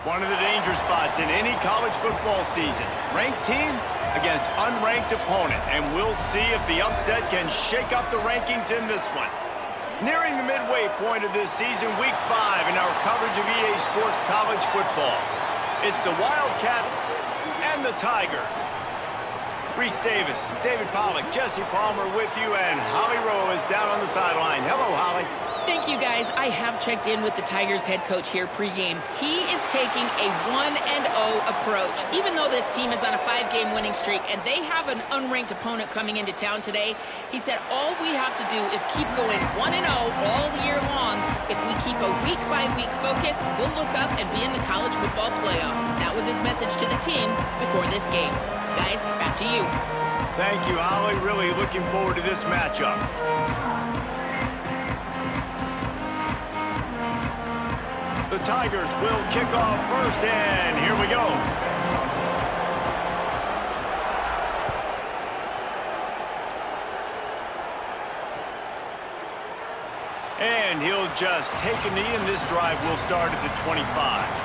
One of the danger spots in any college football season. Ranked team against unranked opponent, and we'll see if the upset can shake up the rankings in this one. Nearing the midway point of this season, week 5 in our coverage of EA Sports College football. It's the Wildcats and the Tigers. Reese Davis, David Pollack, Jesse Palmer with you, and Holly Rowe is down on the sideline. Hello, Holly. Thank you, guys. I have checked in with the Tigers head coach here pregame. He is taking a 1-0 approach, even though this team is on a 5-game winning streak and they have an unranked opponent coming into town today. He said all we have to do is keep going 1-0 all year long. If we keep a week-by-week focus, we'll look up and be in the college football playoff. That was his message to the team before this game. Guys, back to you. Thank you, Holly. Really looking forward to this matchup. The Tigers will kick off first, and here we go. And he'll just take a knee, and this drive will start at the 25.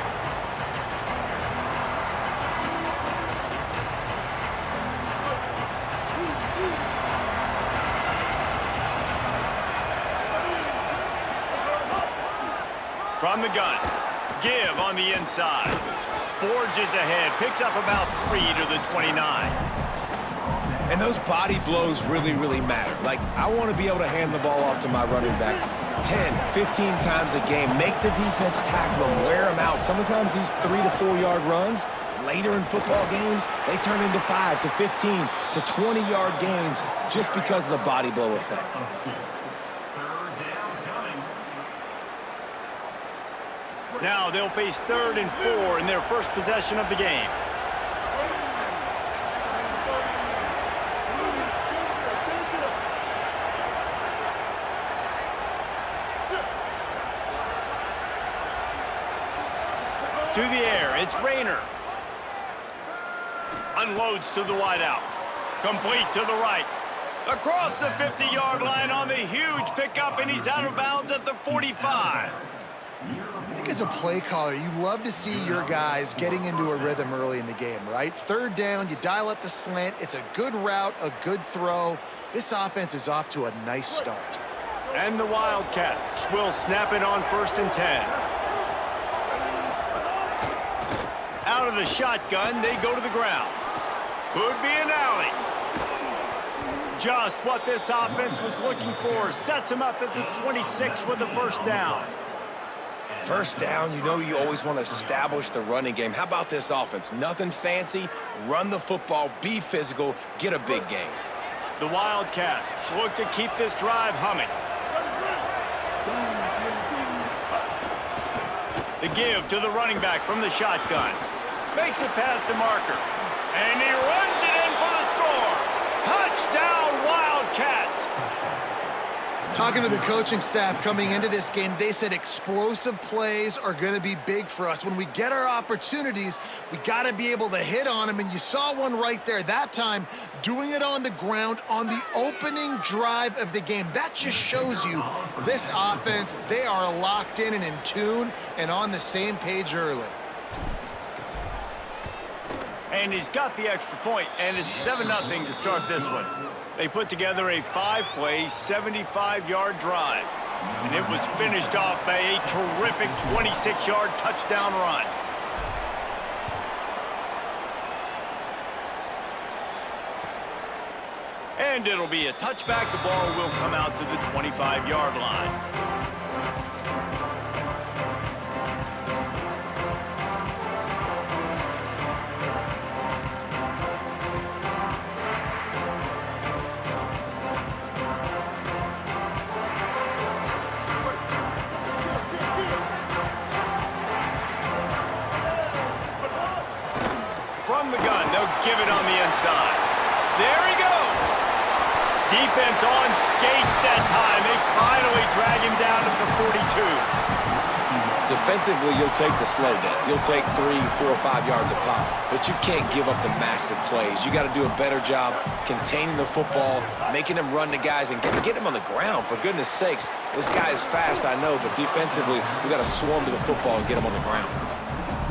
From the gun, give on the inside. Forges ahead, picks up about 3 to the 29. And those body blows really, really matter. Like, I want to be able to hand the ball off to my running back 10, 15 times a game. Make the defense tackle them, wear them out. Sometimes these 3 to 4 yard runs, later in football games, they turn into 5 to 15 to 20 yard gains just because of the body blow effect. Now they'll face 3rd and 4 in their first possession of the game. To the air, it's Rayner. Unloads to the wideout. Complete to the right. Across the 50-yard line on the huge pickup, and he's out of bounds at the 45. I think as a play caller, you love to see your guys getting into a rhythm early in the game, right? 3rd down, you dial up the slant. It's a good route, a good throw. This offense is off to a nice start. And the Wildcats will snap it on 1st and 10. Out of the shotgun, they go to the ground. Could be an alley. Just what this offense was looking for. Sets him up at the 26 with the 1st down. First down, you know you always want to establish the running game. How about this offense? Nothing fancy. Run the football, be physical, get a big gain. The Wildcats look to keep this drive humming. The give to the running back from the shotgun. Makes it past the marker. And he runs it in for the score. Touchdown, Wildcats. Talking to the coaching staff coming into this game, they said explosive plays are going to be big for us. When we get our opportunities, we got to be able to hit on them, and you saw one right there that time, doing it on the ground on the opening drive of the game. That just shows you this offense, they are locked in and in tune and on the same page early. And he's got the extra point, and it's 7-0 to start this one. They put together a 5-play, 75-yard drive. And it was finished off by a terrific 26-yard touchdown run. And it'll be a touchback. The ball will come out to the 25-yard line. From the gun, they'll give it on the inside. There he goes. Defense on skates that time. They finally drag him down to the 42. Defensively, you'll take the slow down. You'll take 3, 4, 5 yards a pop, but you can't give up the massive plays. You got to do a better job containing the football, making them run to guys, and get them on the ground. For goodness sakes, this guy is fast, I know, but defensively, we got to swarm to the football and get him on the ground.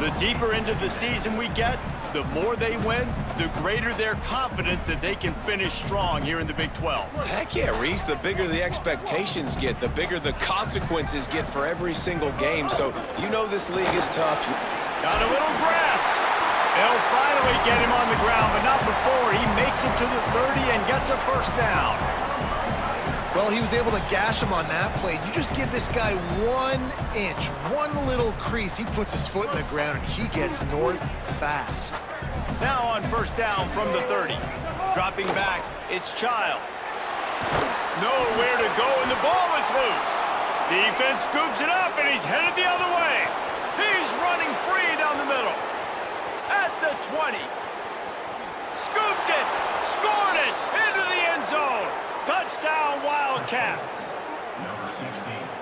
The deeper into the season we get, the more they win, the greater their confidence that they can finish strong here in the Big 12. Heck yeah, Reese. The bigger the expectations get, the bigger the consequences get for every single game. So you know this league is tough. Got a little grass. They'll finally get him on the ground, but not before he makes it to the 30 and gets a first down. Well, he was able to gash him on that play. You just give this guy 1 inch, one little crease, he puts his foot in the ground, and he gets north fast. Now on first down from the 30. Dropping back, it's Childs. Nowhere to go, and the ball is loose. Defense scoops it up, and he's headed the other way. He's running free down the middle. At the 20. Scooped it, scored it, into the end zone. Touchdown, Wildcats.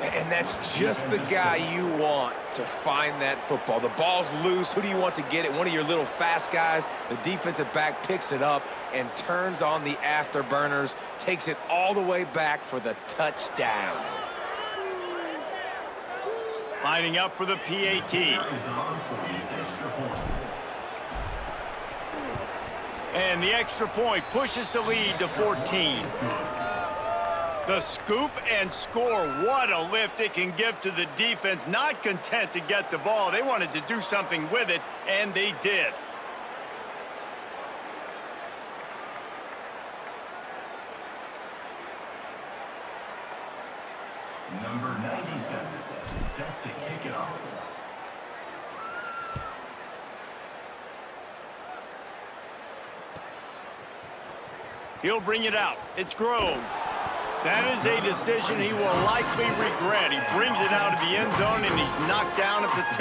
And that's just the guy you want to find that football. The ball's loose. Who do you want to get it? One of your little fast guys. The defensive back picks it up and turns on the afterburners, takes it all the way back for the touchdown. Lining up for the PAT. And the extra point pushes the lead to 14. The scoop and score. What a lift it can give to the defense. Not content to get the ball. They wanted to do something with it, and they did. Number 97, set to kick it off. He'll bring it out. It's Grove. That is a decision he will likely regret. He brings it out of the end zone, and he's knocked down at the 10.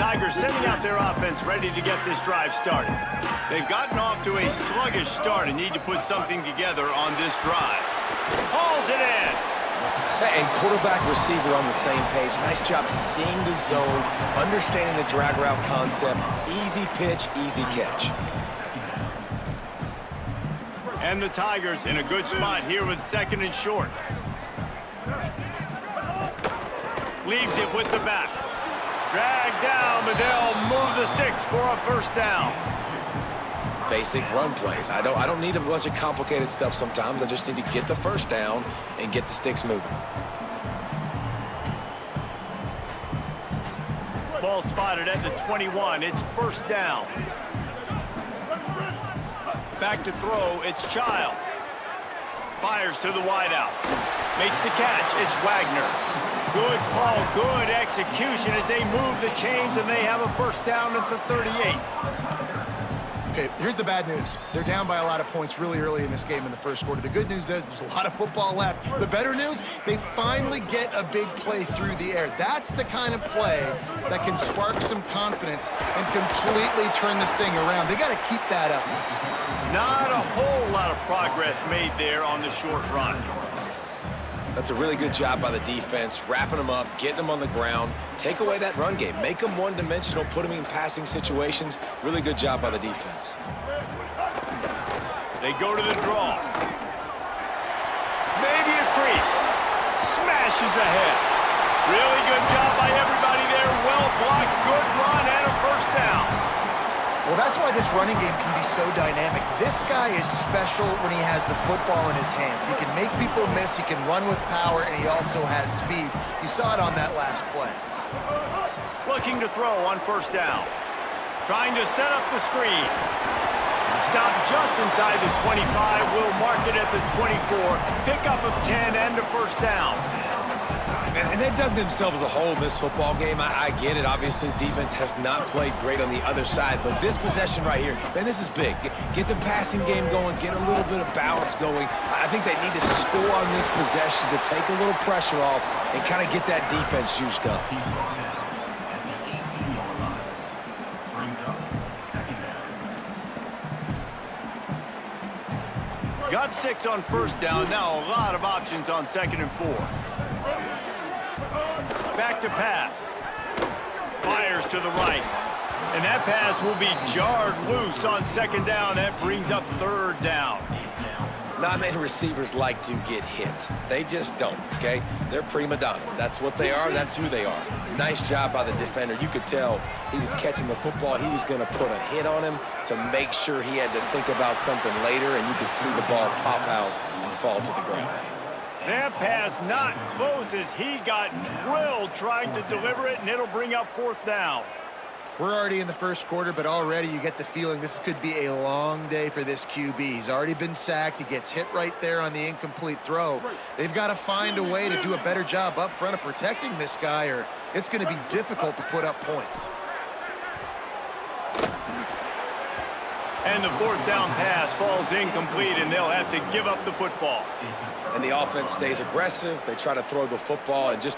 Tigers sending out their offense ready to get this drive started. They've gotten off to a sluggish start and need to put something together on this drive. Hauls it in. And quarterback receiver on the same page. Nice job seeing the zone, understanding the drag route concept. Easy pitch, easy catch. And the Tigers in a good spot here with second and short. Leaves it with the back. Dragged down, but they'll move the sticks for a first down. Basic run plays. I don't need a bunch of complicated stuff sometimes. I just need to get the first down and get the sticks moving. Ball spotted at the 21. It's first down. Back to throw. It's Childs. Fires to the wideout. Makes the catch. It's Wagner. Good call, good execution as they move the chains, and they have a first down at the 38. Okay, here's the bad news. They're down by a lot of points really early in this game in the first quarter. The good news is there's a lot of football left. The better news, they finally get a big play through the air. That's the kind of play that can spark some confidence and completely turn this thing around. They got to keep that up. Not a whole lot of progress made there on the short run. That's a really good job by the defense, wrapping them up, getting them on the ground. Take away that run game. Make them one-dimensional, put them in passing situations. Really good job by the defense. They go to the draw. Maybe a crease. Smashes ahead. Really good job by everybody there. Well blocked, good run, and a first down. Well, that's why this running game can be so dynamic. This guy is special when he has the football in his hands. He can make people miss, he can run with power, and he also has speed. You saw it on that last play. Looking to throw on first down. Trying to set up the screen. Stopped just inside the 25. Will mark it at the 24. Pickup of 10 and a first down. And they dug themselves a hole in this football game. I get it. Obviously, defense has not played great on the other side. But this possession right here, man, this is big. Get the passing game going. Get a little bit of balance going. I think they need to score on this possession to take a little pressure off and kind of get that defense juiced up. Got 6 on first down. Now a lot of options on second and 4. Back to pass. Fires to the right. And that pass will be jarred loose on second down. That brings up third down. Not many receivers like to get hit. They just don't, okay? They're prima donnas. That's what they are. That's who they are. Nice job by the defender. You could tell he was catching the football. He was going to put a hit on him to make sure he had to think about something later, and you could see the ball pop out and fall to the ground. That pass not close as he got drilled trying to deliver it, and it'll bring up fourth down. We're already in the first quarter, but already you get the feeling this could be a long day for this QB. He's already been sacked. He gets hit right there on the incomplete throw. They've got to find a way to do a better job up front of protecting this guy, or it's going to be difficult to put up points. And the fourth down pass falls incomplete, and they'll have to give up the football. And the offense stays aggressive. They try to throw the football and just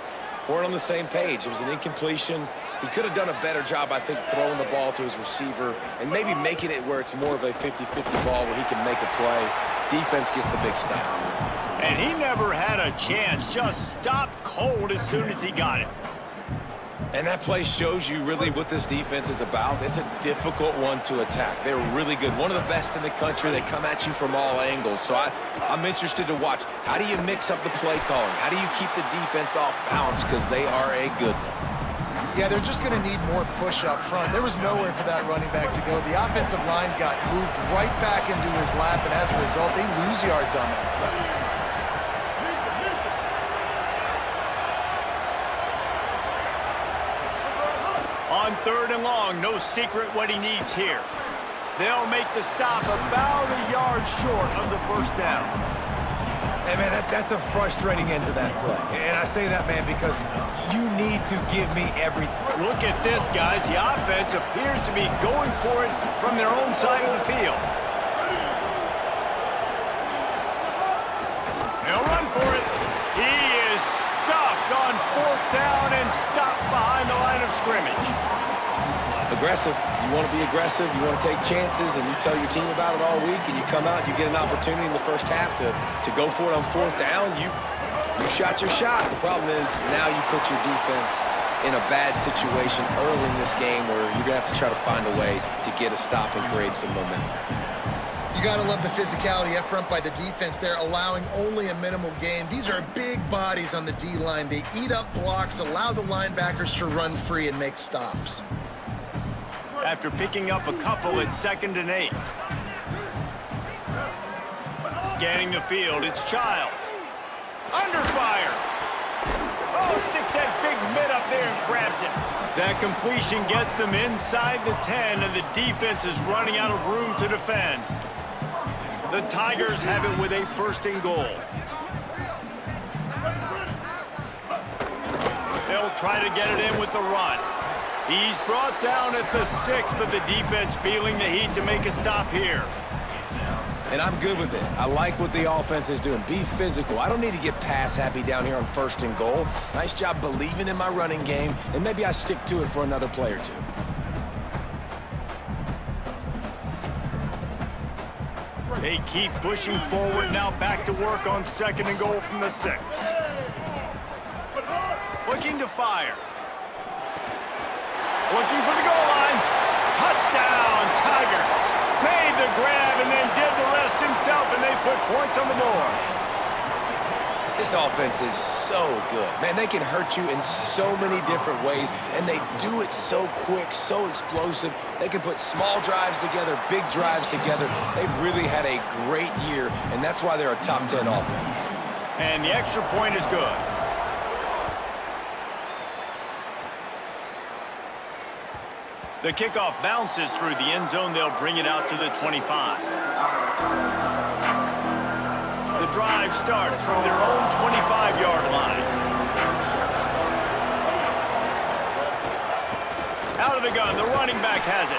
weren't on the same page. It was an incompletion. He could have done a better job, I think, throwing the ball to his receiver and maybe making it where it's more of a 50-50 ball where he can make a play. Defense gets the big stop. And he never had a chance, just stopped cold as soon as he got it. And that play shows you really what this defense is about. It's a difficult one to attack. They're really good. One of the best in the country. They come at you from all angles. So I'm interested to watch. How do you mix up the play calling? How do you keep the defense off balance? Because they are a good one. Yeah, they're just going to need more push up front. There was nowhere for that running back to go. The offensive line got moved right back into his lap, and as a result, they lose yards on that play. On third and long, no secret what he needs here. They'll make the stop about a yard short of the first down. Hey, man, that's a frustrating end to that play. And I say that, man, because you need to give me everything. Look at this, guys. The offense appears to be going for it from their own side of the field. They'll run for it. He is stuffed on fourth down and stopped behind the line of scrimmage. Aggressive. You want to be aggressive. You want to take chances, and you tell your team about it all week, and you come out, you get an opportunity in the first half to go for it on fourth down. You shot your shot. The problem is now you put your defense in a bad situation early in this game where you're going to have to try to find a way to get a stop and create some momentum. You got to love the physicality up front by the defense there, allowing only a minimal gain. These are big bodies on the D-line. They eat up blocks, allow the linebackers to run free and make stops. After picking up a couple at 2nd and 8. Scanning the field, it's Childs. Under fire. Oh, sticks that big mid up there and grabs it. That completion gets them inside the 10, and the defense is running out of room to defend. The Tigers have it with a 1st and goal. They'll try to get it in with the run. He's brought down at the 6, but the defense feeling the heat to make a stop here. And I'm good with it. I like what the offense is doing. Be physical. I don't need to get pass happy down here on 1st and goal. Nice job believing in my running game, and maybe I stick to it for another play or two. They keep pushing forward, now back to work on 2nd and goal from the 6. Looking to fire. Looking for the goal line. Touchdown, Tigers. Made the grab and then did the rest himself, and they put points on the board. This offense is so good. Man, they can hurt you in so many different ways, and they do it so quick, so explosive. They can put small drives together, big drives together. They've really had a great year, and that's why they're a top 10 offense. And the extra point is good. The kickoff bounces through the end zone. They'll bring it out to the 25. The drive starts from their own 25-yard line. Out of the gun, the running back has it.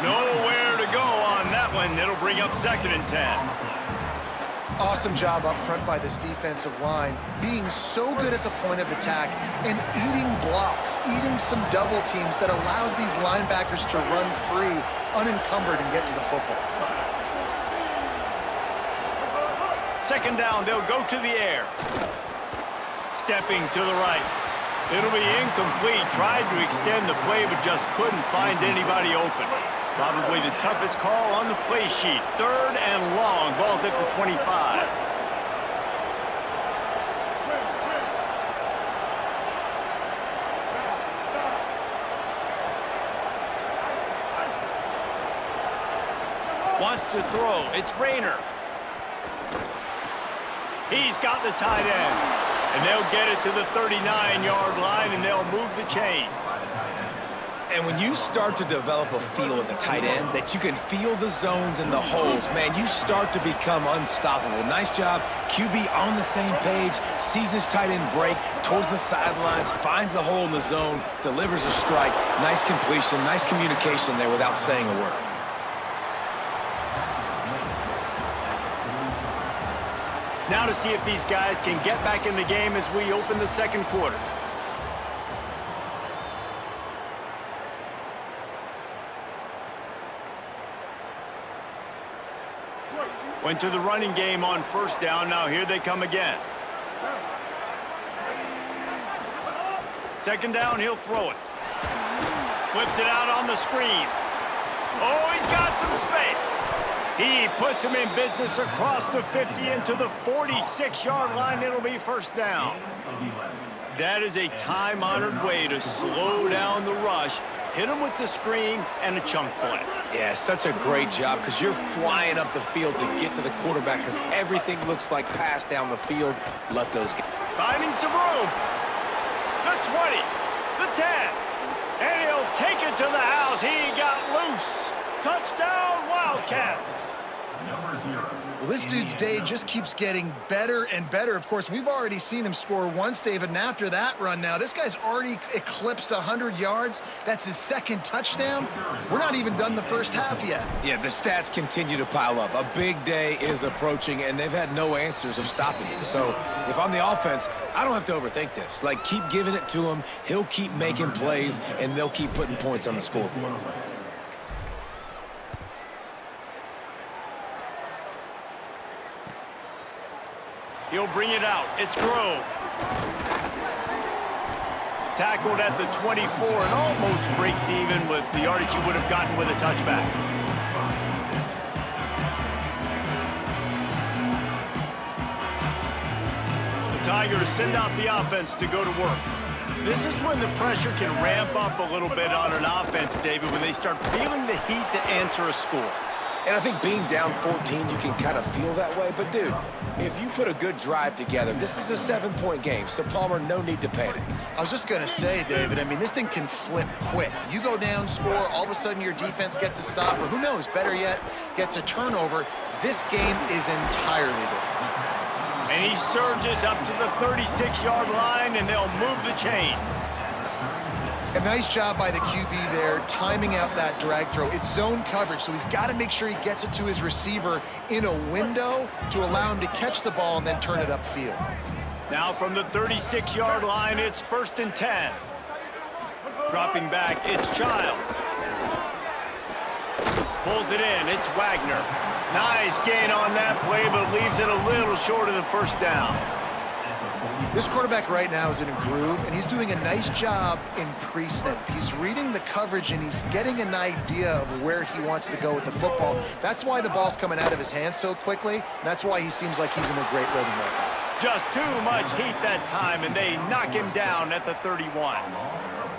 Nowhere to go on that one. It'll bring up 2nd and 10. Awesome job up front by this defensive line, being so good at the point of attack and eating blocks, eating some double teams that allows these linebackers to run free, unencumbered, and get to the football. 2nd down, they'll go to the air. Stepping to the right. It'll be incomplete. Tried to extend the play, but just couldn't find anybody open. Probably the toughest call on the play sheet. 3rd and long. Ball's at the 25. Wants to throw. It's Rayner. He's got the tight end. And they'll get it to the 39-yard line, and they'll move the chains. And when you start to develop a feel as a tight end that you can feel the zones and the holes, man, you start to become unstoppable. Nice job. QB on the same page, sees his tight end break towards the sidelines, finds the hole in the zone, delivers a strike. Nice completion, nice communication there without saying a word. Now to see if these guys can get back in the game as we open the second quarter. Went to the running game on 1st down. Now here they come again. 2nd down, he'll throw it. Flips it out on the screen. Oh, he's got some space. He puts him in business across the 50 into the 46-yard line. It'll be 1st down. That is a time-honored way to slow down the rush, hit him with the screen, and a chunk play. Yeah, such a great job because you're flying up the field to get to the quarterback because everything looks like pass down the field. Let those get. Finding some room. The 20, the 10, and he'll take it to the house. He got loose. Touchdown, Wildcats. Number 0. Well, this dude's day just keeps getting better and better. Of course, we've already seen him score once, David, and after that run now, this guy's already eclipsed 100 yards. That's his 2nd touchdown. We're not even done the first half yet. Yeah, the stats continue to pile up. A big day is approaching, and they've had no answers of stopping him. So if I'm the offense, I don't have to overthink this. Like, keep giving it to him. He'll keep making plays, and they'll keep putting points on the scoreboard. He'll bring it out. It's Grove. Tackled at the 24 and almost breaks even with the yardage he would have gotten with a touchback. The Tigers send out the offense to go to work. This is when the pressure can ramp up a little bit on an offense, David, when they start feeling the heat to answer a score. And I think being down 14, you can kind of feel that way. But, dude, if you put a good drive together, this is a 7-point game. So, Palmer, no need to panic. I was just going to say, David, I mean, this thing can flip quick. You go down, score, all of a sudden your defense gets a stop, or who knows, better yet, gets a turnover. This game is entirely different. And he surges up to the 36-yard line, and they'll move the chains. A nice job by the QB there, timing out that drag throw. It's zone coverage, so he's got to make sure he gets it to his receiver in a window to allow him to catch the ball and then turn it upfield. Now from the 36-yard line, it's 1st and 10. Dropping back, it's Childs. Pulls it in, it's Wagner. Nice gain on that play, but leaves it a little short of the 1st down. This quarterback right now is in a groove, and he's doing a nice job in pre-snap. He's reading the coverage, and he's getting an idea of where he wants to go with the football. That's why the ball's coming out of his hands so quickly, and that's why he seems like he's in a great rhythm right now. Just too much heat that time, and they knock him down at the 31.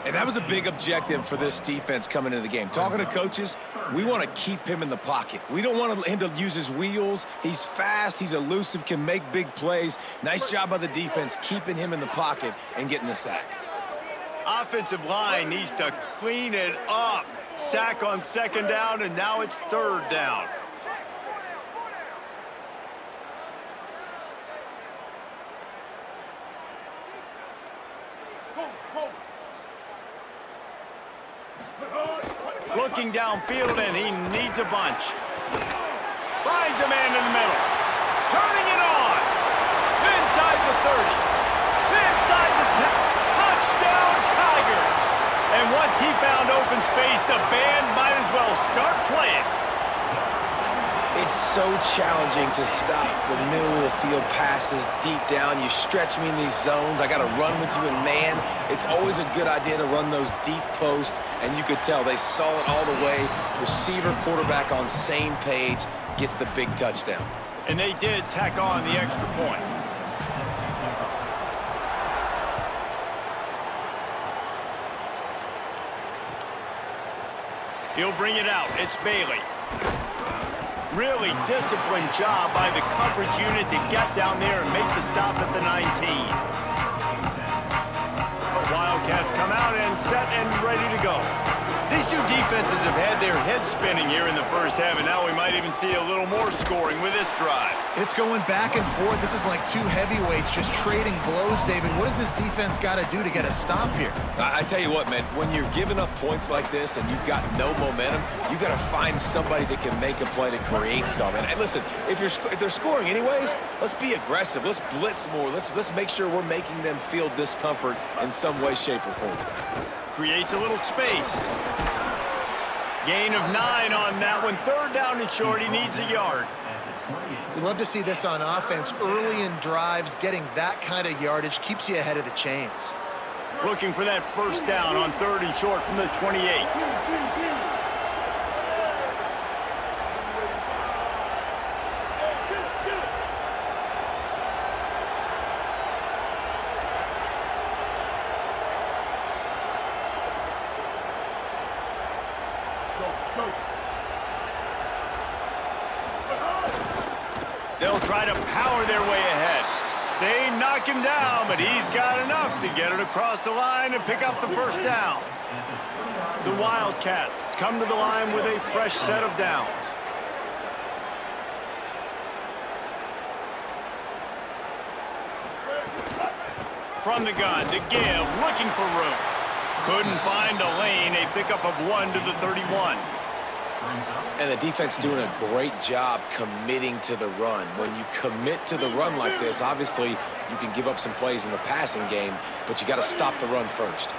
And that was a big objective for this defense coming into the game. Talking to coaches, we want to keep him in the pocket. We don't want him to use his wheels. He's fast, he's elusive, can make big plays. Nice job by the defense keeping him in the pocket and getting the sack. Offensive line needs to clean it up. Sack on 2nd down, and now it's 3rd down. Looking downfield, and he needs a bunch. Finds a man in the middle. Turning it on. Inside the 30. Inside the 10. Touchdown, Tigers. And once he found open space, the band might as well start playing. It's so challenging to stop the middle of the field passes deep down. You stretch me in these zones. I got to run with you in man. It's always a good idea to run those deep posts, and you could tell they saw it all the way. Receiver, quarterback on same page, gets the big touchdown. And they did tack on the extra point. He'll bring it out. It's Bailey. Really disciplined job by the coverage unit to get down there and make the stop at the 19. The Wildcats come out and set and ready to go. These two defenses have had their heads spinning here in the first half, and now we might even see a little more scoring with this drive. It's going back and forth. This is like two heavyweights just trading blows, David. What does this defense got to do to get a stop here? I tell you what, man, when you're giving up points like this and you've got no momentum, you got to find somebody that can make a play to create something. And listen, if they're scoring anyways, let's be aggressive. Let's blitz more. Let's make sure we're making them feel discomfort in some way, shape, or form. Creates a little space. Gain of 9 on that one. Third down and short. He needs a yard. We love to see this on offense. Early in drives, getting that kind of yardage keeps you ahead of the chains. Looking for that first down on third and short from the 28. They'll try to power their way ahead. They knock him down, but he's got enough to get it across the line and pick up the first down. The Wildcats come to the line with a fresh set of downs. From the gun to give, looking for room. Couldn't find a lane, a pickup of 1 to the 31. And the defense doing a great job committing to the run. When you commit to the run like this, obviously you can give up some plays in the passing game, but you got to stop the run first.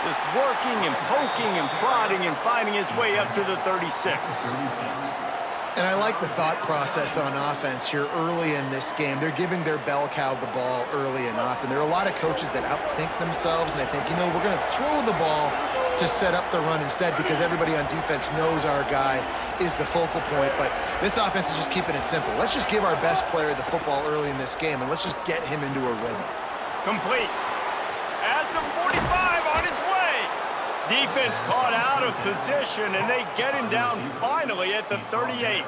Just working and poking and prodding and finding his way up to the 36. And I like the thought process on offense here early in this game. They're giving their bell cow the ball early and often. There are a lot of coaches that outthink themselves, and they think, you know, we're going to throw the ball to set up the run instead because everybody on defense knows our guy is the focal point. But this offense is just keeping it simple. Let's just give our best player the football early in this game, and let's just get him into a rhythm. Complete. At the 45 on his way. Defense caught out of position, and they get him down finally at the 38.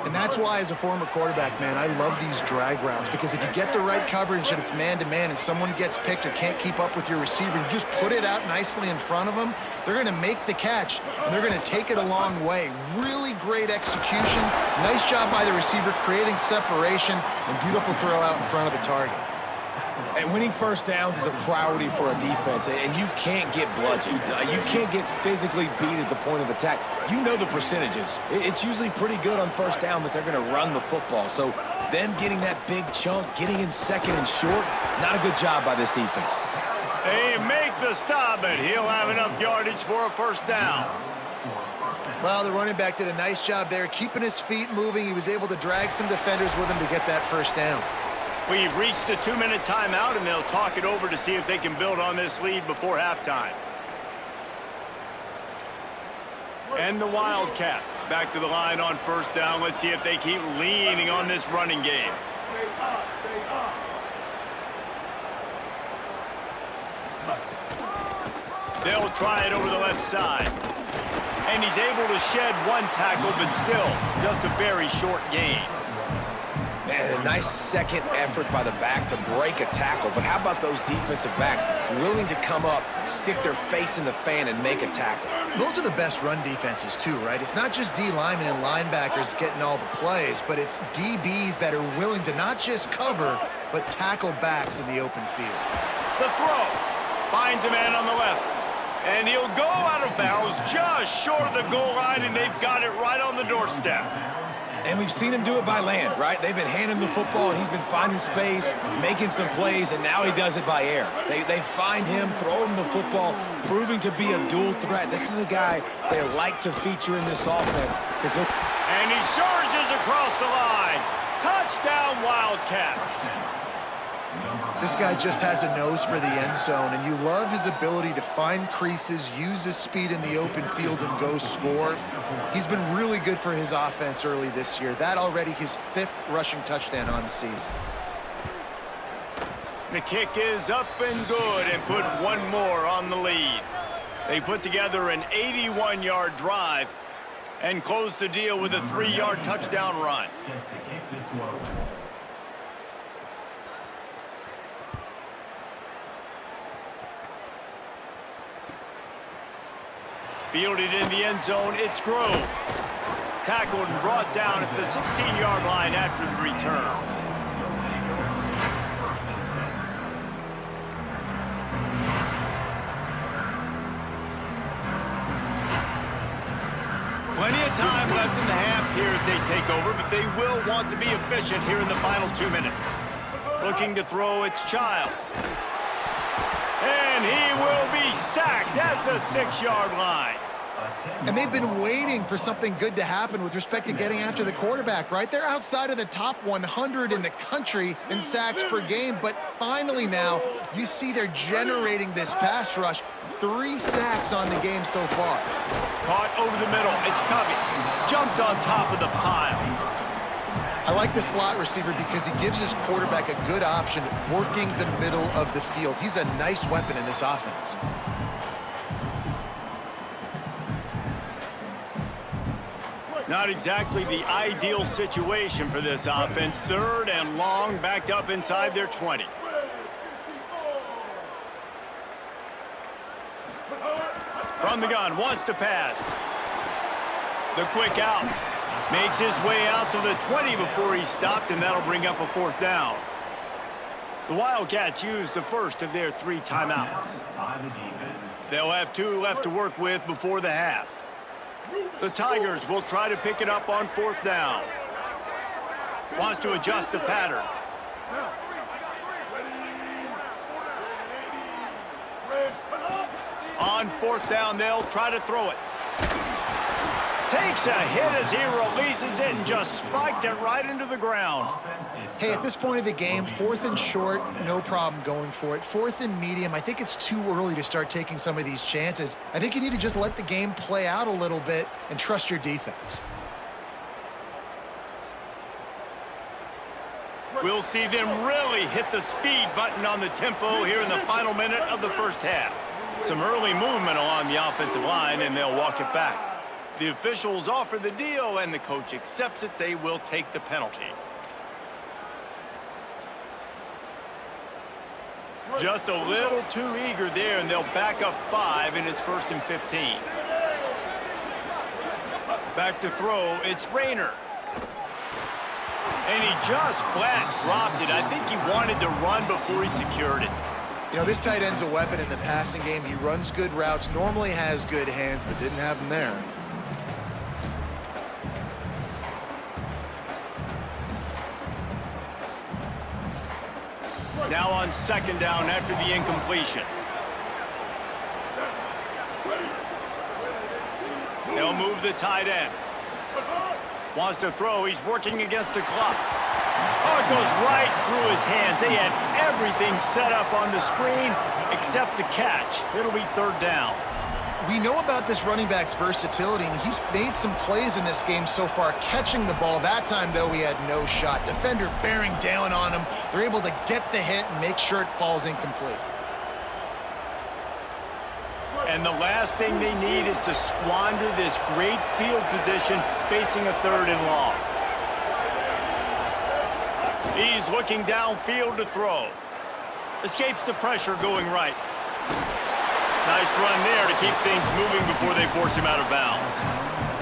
And that's why, as a former quarterback, man, I love these drag routes, because if you get the right coverage and it's man-to-man and someone gets picked or can't keep up with your receiver, you just put it out nicely in front of them, they're going to make the catch, and they're going to take it a long way. Really great execution. Nice job by the receiver creating separation, and beautiful throw out in front of the target. And winning first downs is a priority for a defense, and you can't get bludgeoned. You can't get physically beat at the point of attack. You know the percentages. It's usually pretty good on first down that they're going to run the football. So them getting that big chunk, getting in second and short, not a good job by this defense. They make the stop, and he'll have enough yardage for a first down. Well, the running back did a nice job there, keeping his feet moving. He was able to drag some defenders with him to get that first down. We've reached the 2-minute timeout, and they'll talk it over to see if they can build on this lead before halftime. And the Wildcats back to the line on first down. Let's see if they keep leaning on this running game. They'll try it over the left side. And he's able to shed one tackle, but still just a very short gain. Man, a nice second effort by the back to break a tackle. But how about those defensive backs willing to come up, stick their face in the fan, and make a tackle? Those are the best run defenses too, right? It's not just D linemen and linebackers getting all the plays, but it's DBs that are willing to not just cover, but tackle backs in the open field. The throw. Finds a man on the left. And he'll go out of bounds just short of the goal line, and they've got it right on the doorstep. And we've seen him do it by land, right? They've been handing him the football, and he's been finding space, making some plays, and now he does it by air. They find him, throw him the football, proving to be a dual threat. This is a guy they like to feature in this offense. And he surges across the line. Touchdown, Wildcats. This guy just has a nose for the end zone, and you love his ability to find creases, use his speed in the open field, and go score. He's been really good for his offense early this year. That already his 5th rushing touchdown on the season. The kick is up and good and put one more on the lead. They put together an 81-yard drive and close the deal with a 3-yard touchdown run. Set to kick this one. Fielded in the end zone, it's Grove. Tackled and brought down at the 16-yard line after the return. Plenty of time left in the half here as they take over, but they will want to be efficient here in the final 2 minutes. Looking to throw, it's Childs. And he will be sacked at the 6-yard line. And they've been waiting for something good to happen with respect to getting after the quarterback, right? They're outside of the top 100 in the country in sacks per game, but finally now you see they're generating this pass rush. 3 sacks on the game so far. Caught over the middle, it's Covey. Jumped on top of the pile. I like the slot receiver because he gives his quarterback a good option working the middle of the field. He's a nice weapon in this offense. Not exactly the ideal situation for this offense. 3rd and long, backed up inside their 20. From the gun, wants to pass. The quick out. Makes his way out to the 20 before he's stopped, and that'll bring up a 4th down. The Wildcats use the first of their 3 timeouts. They'll have 2 left to work with before the half. The Tigers will try to pick it up on 4th down. Wants to adjust the pattern. On 4th down, they'll try to throw it. Takes a hit as he releases it and just spiked it right into the ground. Hey, at this point of the game, 4th and short, no problem going for it. 4th and medium, I think it's too early to start taking some of these chances. I think you need to just let the game play out a little bit and trust your defense. We'll see them really hit the speed button on the tempo here in the final minute of the first half. Some early movement along the offensive line, and they'll walk it back. The officials offer the deal, and the coach accepts it. They will take the penalty. Just a little too eager there, and they'll back up 5, and it's 1st and 15. Back to throw, it's Rayner. And he just flat dropped it. I think he wanted to run before he secured it. You know, this tight end's a weapon in the passing game. He runs good routes, normally has good hands, but didn't have them there. Now on 2nd down after the incompletion. They'll move the tight end. Wants to throw. He's working against the clock. Oh, it goes right through his hands. They had everything set up on the screen except the catch. It'll be 3rd down. We know about this running back's versatility, and he's made some plays in this game so far, catching the ball. That time, though, he had no shot. Defender bearing down on him. They're able to get the hit and make sure it falls incomplete. And the last thing they need is to squander this great field position facing a 3rd and long. He's looking downfield to throw. Escapes the pressure going right. Nice run there to keep things moving before they force him out of bounds.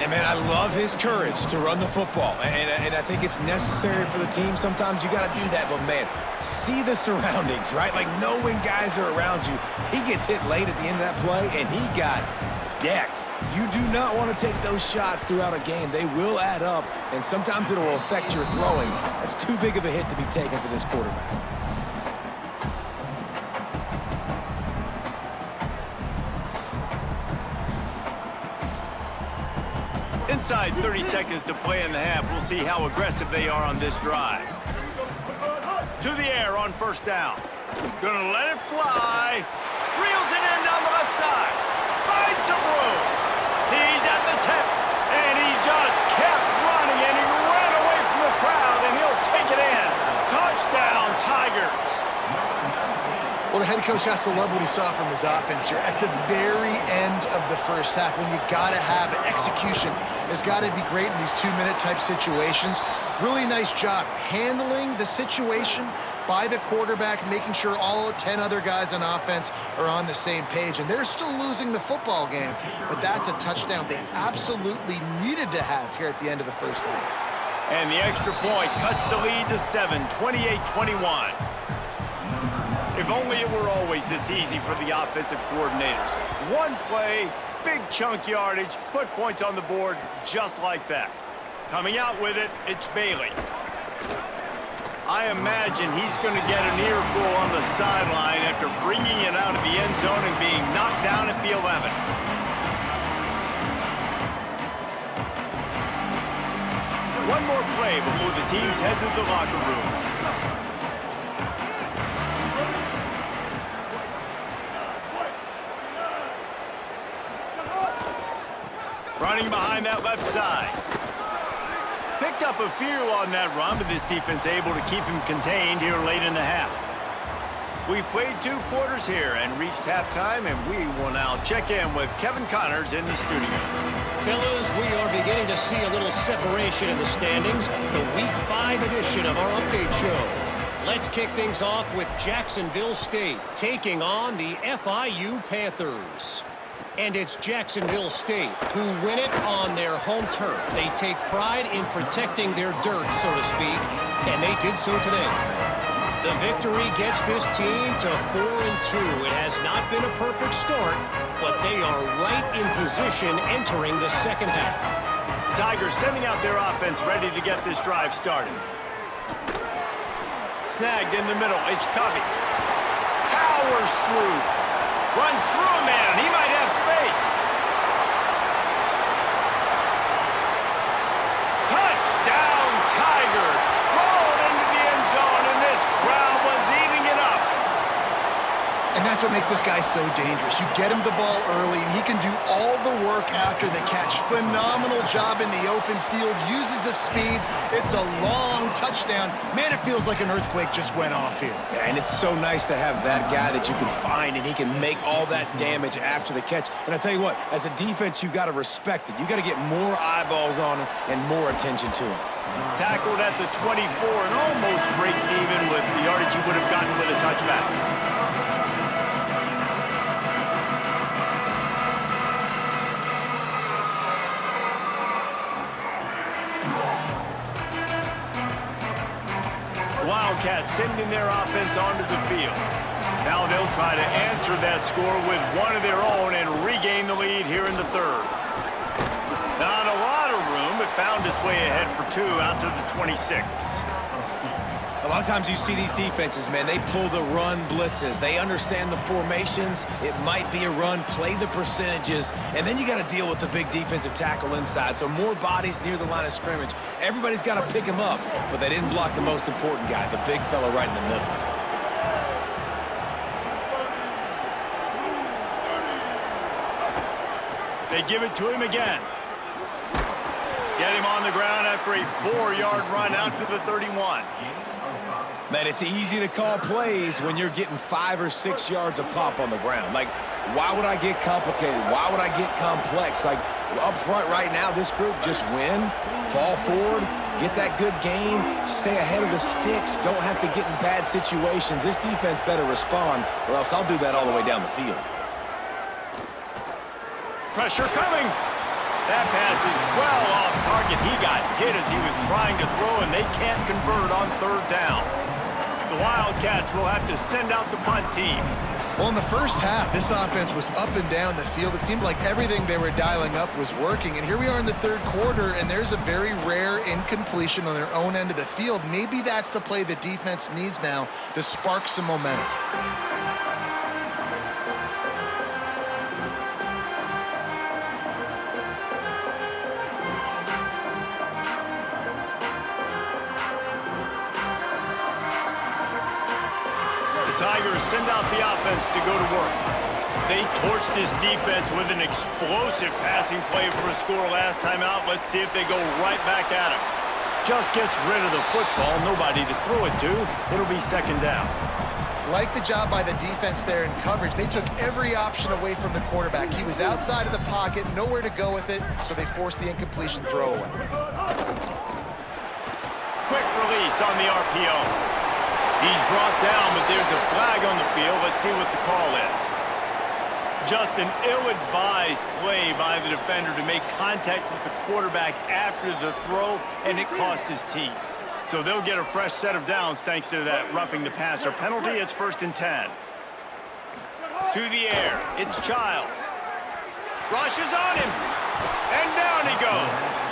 And, man, I love his courage to run the football. And I think it's necessary for the team. Sometimes you got to do that. But, man, see the surroundings, right? Like, know when guys are around you. He gets hit late at the end of that play, and he got decked. You do not want to take those shots throughout a game. They will add up, and sometimes it will affect your throwing. That's too big of a hit to be taken for this quarterback. Inside 30 seconds to play in the half. We'll see how aggressive they are on this drive. To the air on first down. Gonna let it fly. Reels it in down the left side. Finds some room. He's at the 10. And he just kept running, and he ran away from the crowd, and he'll take it in. Touchdown, Tigers. Well, the head coach has to love what he saw from his offense here. At the very end of the first half, when you got to have it, execution has got to be great in these 2-minute type situations. Really nice job handling the situation by the quarterback, making sure all 10 other guys on offense are on the same page. And they're still losing the football game, but that's a touchdown they absolutely needed to have here at the end of the first half. And the extra point cuts the lead to 7, 28-21. If only it were always this easy for the offensive coordinators. One play, big chunk yardage, put points on the board just like that. Coming out with it, it's Bailey. I imagine he's going to get an earful on the sideline after bringing it out of the end zone and being knocked down at the 11. One more play before the teams head to the locker rooms. Running behind that left side. Picked up a few on that run, but this defense able to keep him contained here late in the half. We've played 2 quarters here and reached halftime, and we will now check in with Kevin Connors in the studio. Fellas, we are beginning to see a little separation in the standings. The Week 5 edition of our update show. Let's kick things off with Jacksonville State taking on the FIU Panthers. And it's Jacksonville State who win it on their home turf. They take pride in protecting their dirt, so to speak, and they did so today. The victory gets this team to 4-2. It has not been a perfect start, but they are right in position entering the second half. Tigers sending out their offense ready to get this drive started. Snagged in the middle, it's Covey. Powers through. Runs through a man. He might have space. Touchdown, Tigers. Rolled into the end zone, and this crowd was eating it up. And that's what makes this guy so dangerous. You get him the ball early, and he can do all the work after the catch. Phenomenal job in the open field. Uses the speed. It's a long touchdown. Man, it feels like an earthquake just went off here. Yeah, and it's so nice to have that guy that you can find, and he can make all that damage after the catch. And I tell you what, as a defense, you got to respect it. You got to get more eyeballs on him and more attention to him. Tackled at the 24 and almost breaks even with the yardage he would have gotten with a touchback. Wildcats sending their offense onto the field. Now they'll try to answer that score with one of their own and regain the lead here in the third. Not a lot of room, but found its way ahead for 2 out to the 26. A lot of times you see these defenses, man, they pull the run blitzes. They understand the formations. It might be a run, play the percentages, and then you got to deal with the big defensive tackle inside. So more bodies near the line of scrimmage. Everybody's got to pick him up, but they didn't block the most important guy, the big fella right in the middle. They give it to him again. Get him on the ground after a 4-yard run out to the 31. Man, it's easy to call plays when you're getting 5 or 6 yards a pop on the ground. Like, why would I get complicated? Why would I get complex? Like, up front right now, this group just win, fall forward, get that good gain, stay ahead of the sticks, don't have to get in bad situations. This defense better respond, or else I'll do that all the way down the field. Pressure coming. That pass is well off target. He got hit as he was trying to throw, and they can't convert on 3rd down. The Wildcats will have to send out the punt team. Well, in the first half, this offense was up and down the field. It seemed like everything they were dialing up was working. And here we are in the third quarter, and there's a very rare incompletion on their own end of the field. Maybe that's the play the defense needs now to spark some momentum. Tigers send out the offense to go to work. They torched this defense with an explosive passing play for a score last time out. Let's see if they go right back at him. Just gets rid of the football, nobody to throw it to. It'll be second down. Like the job by the defense there in coverage. They took every option away from the quarterback. He was outside of the pocket, nowhere to go with it, so they forced the incompletion throwaway. Quick release on the RPO. He's brought down, but there's a flag on the field. Let's see what the call is. Just an ill-advised play by the defender to make contact with the quarterback after the throw, and it cost his team. So they'll get a fresh set of downs thanks to that roughing the passer penalty. It's 1st and 10. To the air. It's Childs. Rushes on him. And down he goes.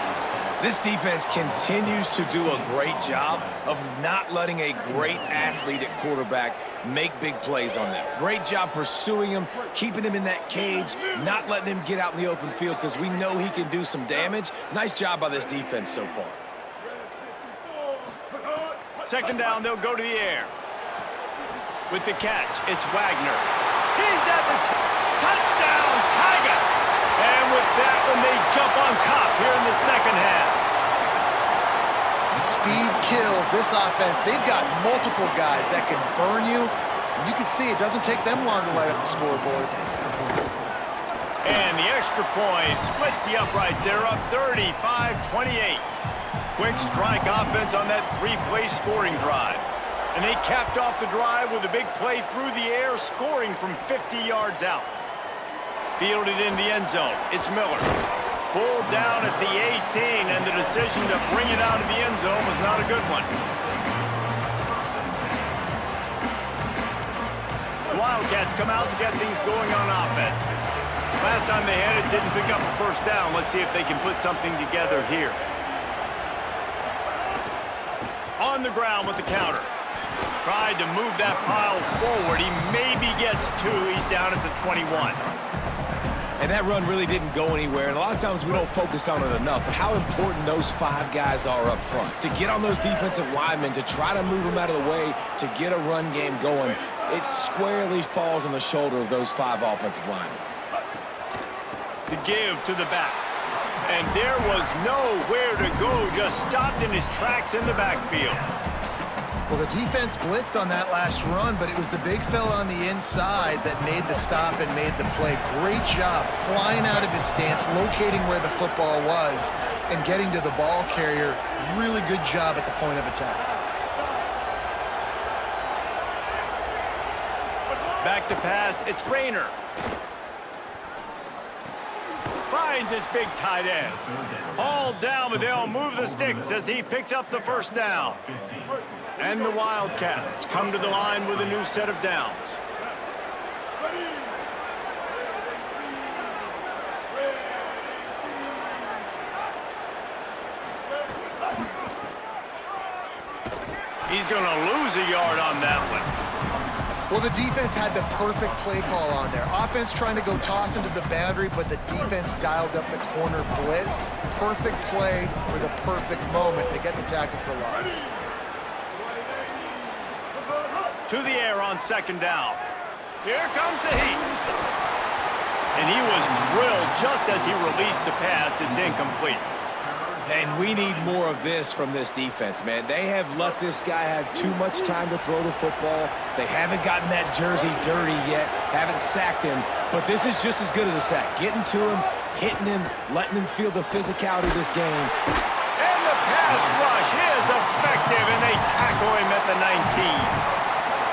This defense continues to do a great job of not letting a great athlete at quarterback make big plays on them. Great job pursuing him, keeping him in that cage, not letting him get out in the open field because we know he can do some damage. Nice job by this defense so far. Second down, they'll go to the air. With the catch, it's Wagner. He's at the touchdown, Tigers! And with that one, they jump on top here in the second half. Speed kills this offense. They've got multiple guys that can burn you. You can see it doesn't take them long to light up the scoreboard. And the extra point splits the uprights. They're up 35-28. Quick strike offense on that three-play scoring drive. And they capped off the drive with a big play through the air, scoring from 50 yards out. Fielded in the end zone. It's Miller. Pulled down at the 18, and the decision to bring it out of the end zone was not a good one. The Wildcats come out to get things going on offense. Last time they had it, didn't pick up a first down. Let's see if they can put something together here. On the ground with the counter. Tried to move that pile forward. He maybe gets 2. He's down at the 21. And that run really didn't go anywhere, and a lot of times we don't focus on it enough, but how important those 5 guys are up front. To get on those defensive linemen, to try to move them out of the way, to get a run game going, it squarely falls on the shoulder of those 5 offensive linemen. The give to the back. And there was nowhere to go, just stopped in his tracks in the backfield. Well, the defense blitzed on that last run, but it was the big fella on the inside that made the stop and made the play. Great job flying out of his stance, locating where the football was, and getting to the ball carrier. Really good job at the point of attack. Back to pass, it's Rayner. Finds his big tight end. All down, but they'll move the sticks as he picks up the first down. And the Wildcats come to the line with a new set of downs. He's going to lose a yard on that one. Well, the defense had the perfect play call on there. Offense trying to go toss into the boundary, but the defense dialed up the corner blitz. Perfect play for the perfect moment to get the tackle for loss. To the air on second down. Here comes the heat. And he was drilled just as he released the pass. It's incomplete. And we need more of this from this defense, man. They have let this guy have too much time to throw the football. They haven't gotten that jersey dirty yet, haven't sacked him. But this is just as good as a sack. Getting to him, hitting him, letting him feel the physicality of this game. And the pass rush is effective, and they tackle him at the 19.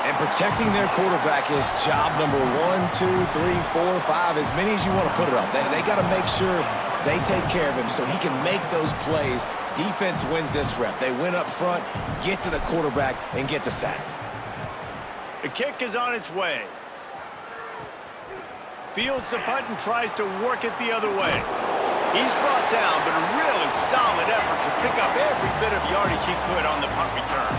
And protecting their quarterback is job number 1, 2, 3, 4, 5, as many as you want to put it up. They got to make sure they take care of him so he can make those plays. Defense wins this rep. They win up front, get to the quarterback, and get the sack. The kick is on its way. Fields the punt and tries to work it the other way. He's brought down, but a really solid effort to pick up every bit of yardage he could on the punt return.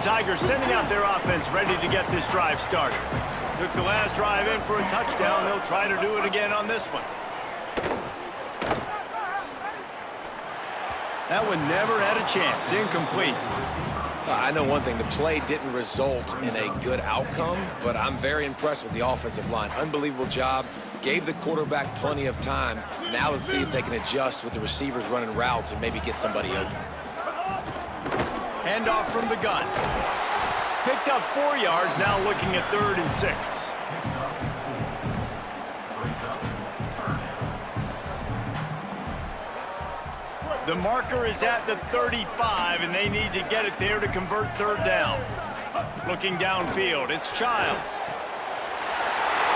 Tigers sending out their offense ready to get this drive started. Took the last drive in for a touchdown. They'll try to do it again on this one. That one never had a chance. Incomplete. I know one thing, the play didn't result in a good outcome, but I'm very impressed with the offensive line. Unbelievable job. Gave the quarterback plenty of time. Now let's see if they can adjust with the receivers running routes and maybe get somebody open. Handoff from the gun. Picked up 4 yards, now looking at 3rd and 6. The marker is at the 35, and they need to get it there to convert 3rd down. Looking downfield, it's Childs.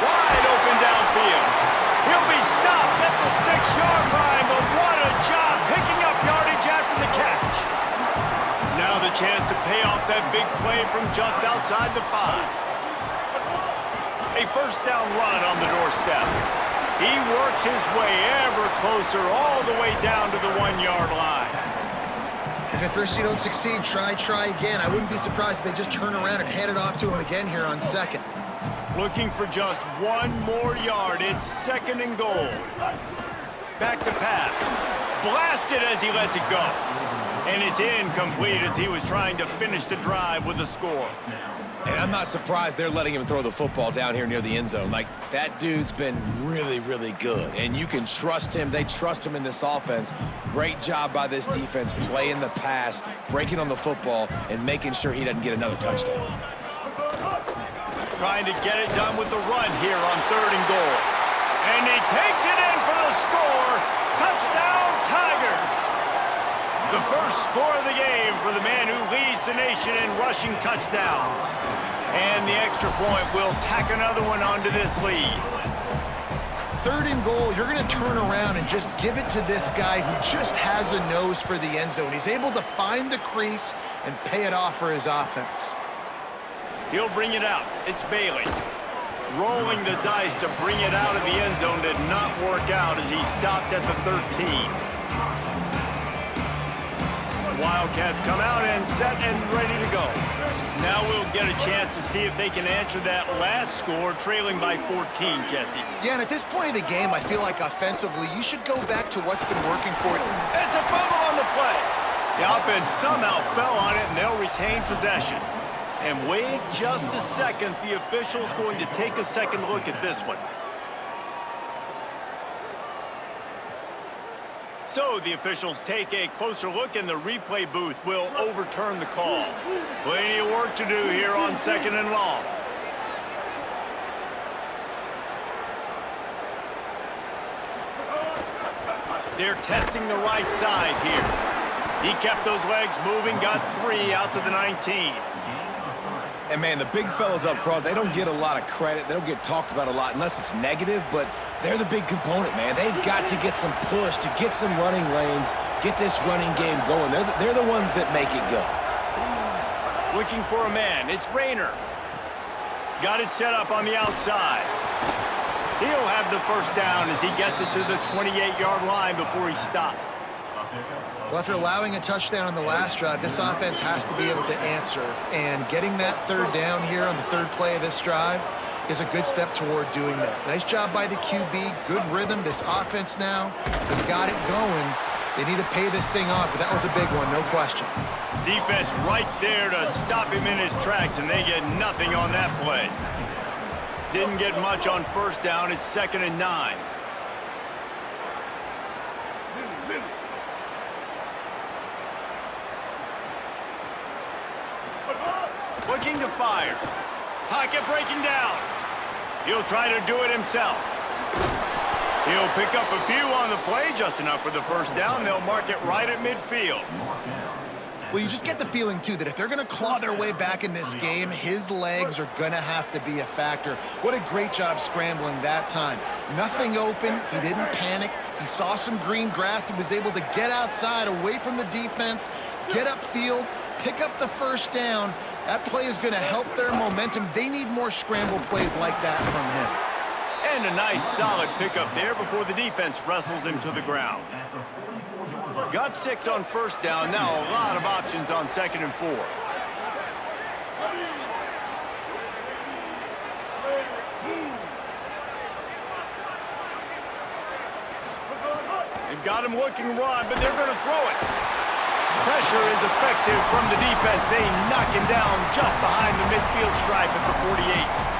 Wide open downfield. He'll be stopped at the 6-yard line, but what a job picking up yardage after the catch. Now the chance to pay off that big play from just outside the 5. A 1st down run on the doorstep. He works his way ever closer all the way down to the 1-yard line. If at first you don't succeed, try again. I wouldn't be surprised if they just turn around and hand it off to him again here on 2nd. Looking for just 1 more yard. It's 2nd and goal. Back to pass. Blasted as he lets it go. And it's incomplete as he was trying to finish the drive with a score. And I'm not surprised they're letting him throw the football down here near the end zone. Like, that dude's been really, really good. And you can trust him. They trust him in this offense. Great job by this defense playing the pass, breaking on the football, and making sure he doesn't get another touchdown. Trying to get it done with the run here on 3rd and goal. And he takes it in for the score. Touchdown, Tigers. The first score of the game for the man who leads the nation in rushing touchdowns. And the extra point will tack another one onto this lead. 3rd and goal, you're going to turn around and just give it to this guy who just has a nose for the end zone. He's able to find the crease and pay it off for his offense. He'll bring it out. It's Bailey. Rolling the dice to bring it out of the end zone did not work out as he stopped at the 13. Wildcats come out and set and ready to go. Now we'll get a chance to see if they can answer that last score, trailing by 14, Jesse. Yeah, and at this point of the game, I feel like offensively, you should go back to what's been working for you. It's a fumble on the play. The offense somehow fell on it, and they'll retain possession. And wait just a second. The official's going to take a second look at this one. So the officials take a closer look, and the replay booth will overturn the call. Plenty of work to do here on 2nd and long. They're testing the right side here. He kept those legs moving, got 3 out to the 19. And, man, the big fellas up front, they don't get a lot of credit. They don't get talked about a lot unless it's negative, but they're the big component, man. They've got to get some push, to get some running lanes, get this running game going. They're the ones that make it go. Looking for a man. It's Rayner. Got it set up on the outside. He'll have the 1st down as he gets it to the 28-yard line before he stopped. Well, after allowing a touchdown on the last drive, this offense has to be able to answer. And getting that 3rd down here on the 3rd play of this drive is a good step toward doing that. Nice job by the QB. Good rhythm. This offense now has got it going. They need to pay this thing off, but that was a big one, no question. Defense right there to stop him in his tracks, and they get nothing on that play. Didn't get much on 1st down. It's 2nd and 9. Looking to fire. Pocket breaking down. He'll try to do it himself. He'll pick up a few on the play, just enough for the 1st down. They'll mark it right at midfield. Well, you just get the feeling, too, that if they're going to claw their way back in this game, his legs are going to have to be a factor. What a great job scrambling that time. Nothing open. He didn't panic. He saw some green grass. He was able to get outside, away from the defense, get upfield, pick up the 1st down, That play is going to help their momentum. They need more scramble plays like that from him. And a nice solid pickup there before the defense wrestles him to the ground. Got 6 on first down. Now a lot of options on 2nd and 4. They've got him looking run, but they're going to throw it. Pressure is effective from the defense. They knock him down just behind the midfield stripe at the 48.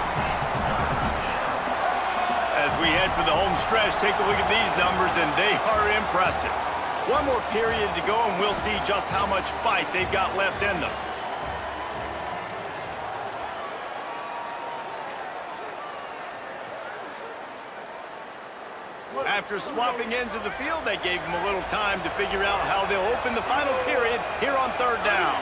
As we head for the home stretch, take a look at these numbers, and they are impressive. One more period to go, and we'll see just how much fight they've got left in them. After swapping ends of the field, they gave them a little time to figure out how they'll open the final period here on 3rd down.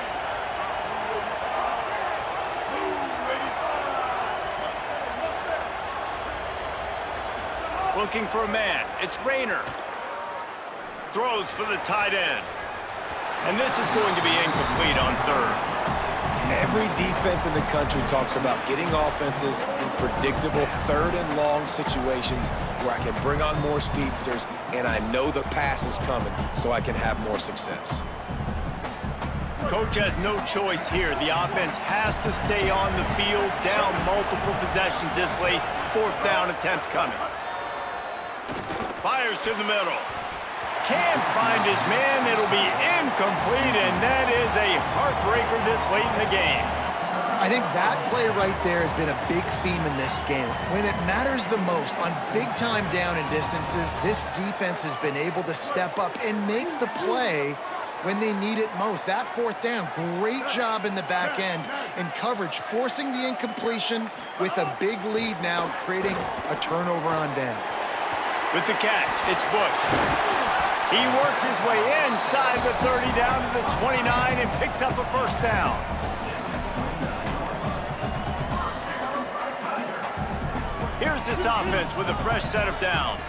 Looking for a man. It's Rayner. Throws for the tight end. And this is going to be incomplete on 3rd. Every defense in the country talks about getting offenses in predictable 3rd and long situations where I can bring on more speedsters and I know the pass is coming so I can have more success. Coach has no choice here. The offense has to stay on the field, down multiple possessions this late. 4th down attempt coming. Fires to the middle. Can't find his man. It'll be incomplete, and that is a heartbreaker this late in the game. I think that play right there has been a big theme in this game. When it matters the most, on big-time down and distances, this defense has been able to step up and make the play when they need it most. That 4th down, great job in the back end in coverage, forcing the incompletion with a big lead now, creating a turnover on downs. With the catch, it's Bush. He works his way inside the 30 down to the 29 and picks up a 1st down. Here's this offense with a fresh set of downs.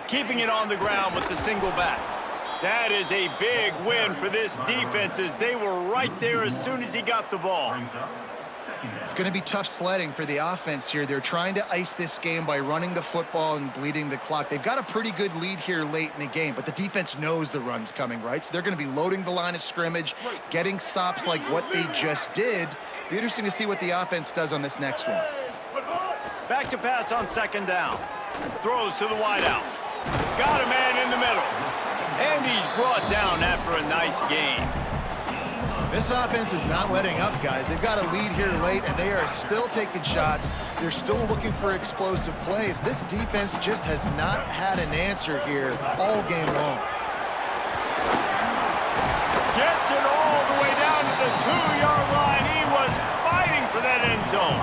Keeping it on the ground with the single back. That is a big win for this defense as they were right there as soon as he got the ball. It's going to be tough sledding for the offense here. They're trying to ice this game by running the football and bleeding the clock. They've got a pretty good lead here late in the game, but the defense knows the run's coming, right? So they're going to be loading the line of scrimmage, getting stops like what they just did. Be interesting to see what the offense does on this next one. Back to pass on 2nd down. Throws to the wideout. Got a man in the middle. And he's brought down after a nice game. This offense is not letting up, guys. They've got a lead here late, and they are still taking shots. They're still looking for explosive plays. This defense just has not had an answer here all game long. Gets it all the way down to the 2-yard line. He was fighting for that end zone.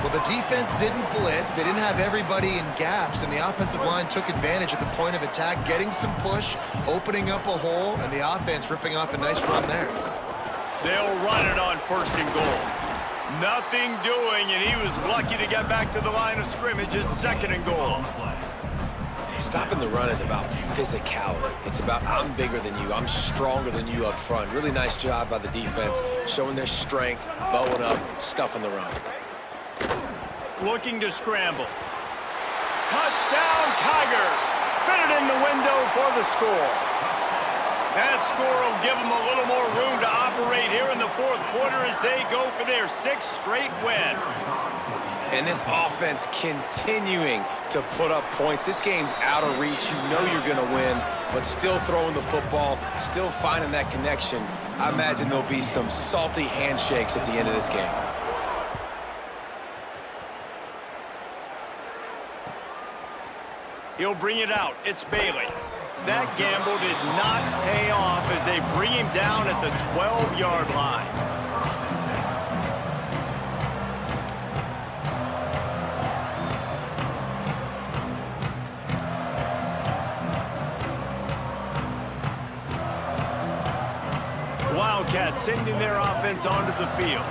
Well, the defense didn't blitz. They didn't have everybody in gaps, and the offensive line took advantage at the point of attack, getting some push, opening up a hole, and the offense ripping off a nice run there. They'll run it on 1st and goal. Nothing doing, and he was lucky to get back to the line of scrimmage at 2nd and goal. Stopping the run is about physicality. It's about I'm bigger than you, I'm stronger than you up front. Really nice job by the defense, showing their strength, bowing up, stuffing the run. Looking to scramble. Touchdown, Tigers! Fitted in the window for the score. That score will give them a little more room to operate here in the 4th quarter as they go for their 6th straight win. And this offense continuing to put up points. This game's out of reach. You know you're going to win, but still throwing the football, still finding that connection. I imagine there'll be some salty handshakes at the end of this game. He'll bring it out. It's Bailey. That gamble did not pay off as they bring him down at the 12-yard line. Wildcats sending their offense onto the field.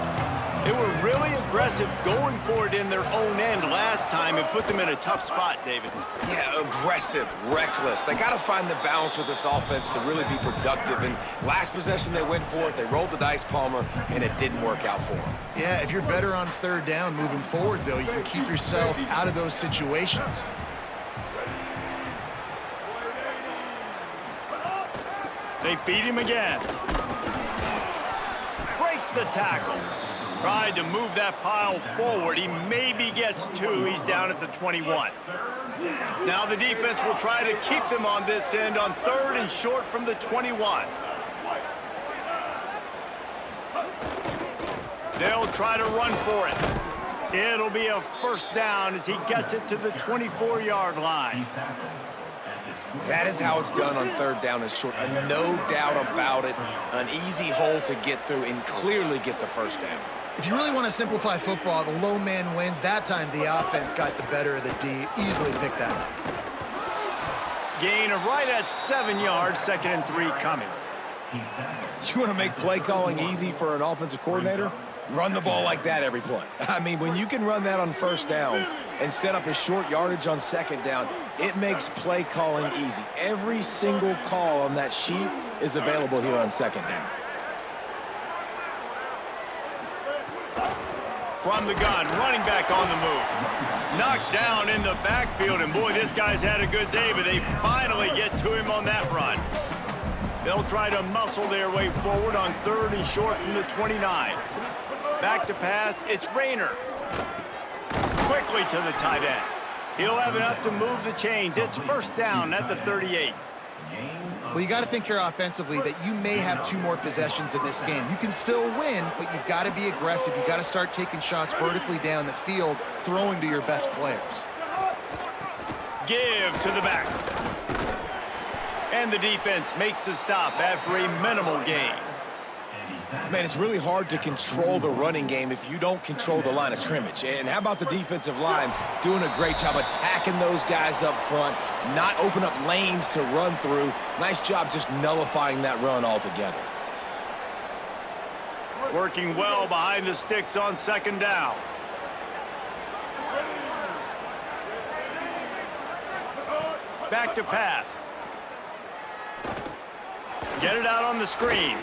They were really aggressive going for it in their own end last time and put them in a tough spot, David. Yeah, aggressive, reckless. They got to find the balance with this offense to really be productive. And last possession, they went for it. They rolled the dice, Palmer, and it didn't work out for them. Yeah, if you're better on third down moving forward, though, you can keep yourself out of those situations. They feed him again. Breaks the tackle. Tried to move that pile forward. He maybe gets 2. He's down at the 21. Now the defense will try to keep them on this end on 3rd and short from the 21. They'll try to run for it. It'll be a first down as he gets it to the 24-yard line. That is how it's done on 3rd down and short. No doubt about it. An easy hole to get through and clearly get the first down. If you really want to simplify football, the low man wins. That time the offense got the better of the D. Easily picked that up. Gain of right at 7 yards, 2nd and 3 coming. You want to make play calling easy for an offensive coordinator? Run the ball like that every play. I mean, when you can run that on 1st down and set up a short yardage on 2nd down, it makes play calling easy. Every single call on that sheet is available here on 2nd down. From the gun, running back on the move. Knocked down in the backfield, and boy, this guy's had a good day, but they finally get to him on that run. They'll try to muscle their way forward on 3rd and short from the 29. Back to pass, it's Rayner. Quickly to the tight end. He'll have enough to move the chains. It's first down at the 38. Well, you got to think here offensively that you may have 2 more possessions in this game. You can still win, but you've got to be aggressive. You've got to start taking shots vertically down the field, throwing to your best players. Give to the back. And the defense makes the stop after a minimal gain. Man, it's really hard to control the running game if you don't control the line of scrimmage. And how about the defensive line doing a great job attacking those guys up front, not open up lanes to run through. Nice job just nullifying that run altogether. Working well behind the sticks on 2nd down. Back to pass. Get it out on the screen.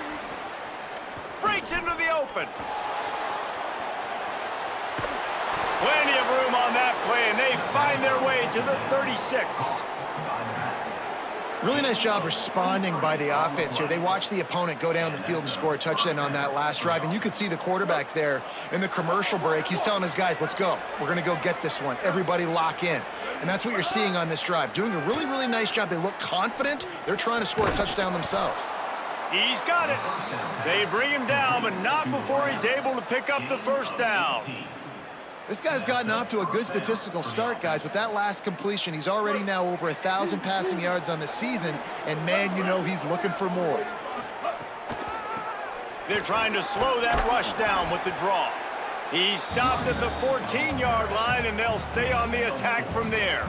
Breaks into the open. Plenty of room on that play, and they find their way to the 36. Really nice job responding by the offense here. They watched the opponent go down the field and score a touchdown on that last drive, and you could see the quarterback there in the commercial break. He's telling his guys, let's go. We're going to go get this one. Everybody lock in. And that's what you're seeing on this drive. Doing a really, really nice job. They look confident. They're trying to score a touchdown themselves. He's got it. They bring him down, but not before he's able to pick up the first down. This guy's gotten off to a good statistical start, guys. With that last completion, he's already now over 1,000 passing yards on the season, and man, you know he's looking for more. They're trying to slow that rush down with the draw. He's stopped at the 14-yard line, and they'll stay on the attack from there.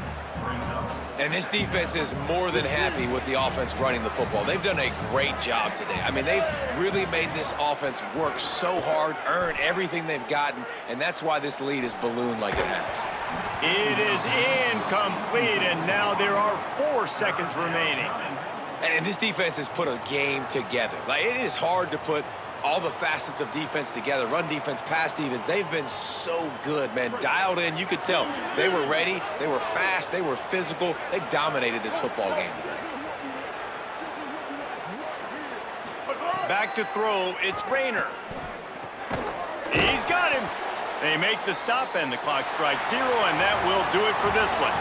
And this defense is more than happy with the offense running the football. They've done a great job today. I mean, they've really made this offense work so hard, earn everything they've gotten, and that's why this lead is ballooned like it has. It is incomplete, and now there are 4 seconds remaining. And this defense has put a game together. Like, it is hard to put all the facets of defense together, run defense, pass defense. They've been so good, man. Dialed in, you could tell. They were ready, they were fast, they were physical. They dominated this football game today. Back to throw, it's Rayner. He's got him. They make the stop, and the clock strikes 0, and that will do it for this one.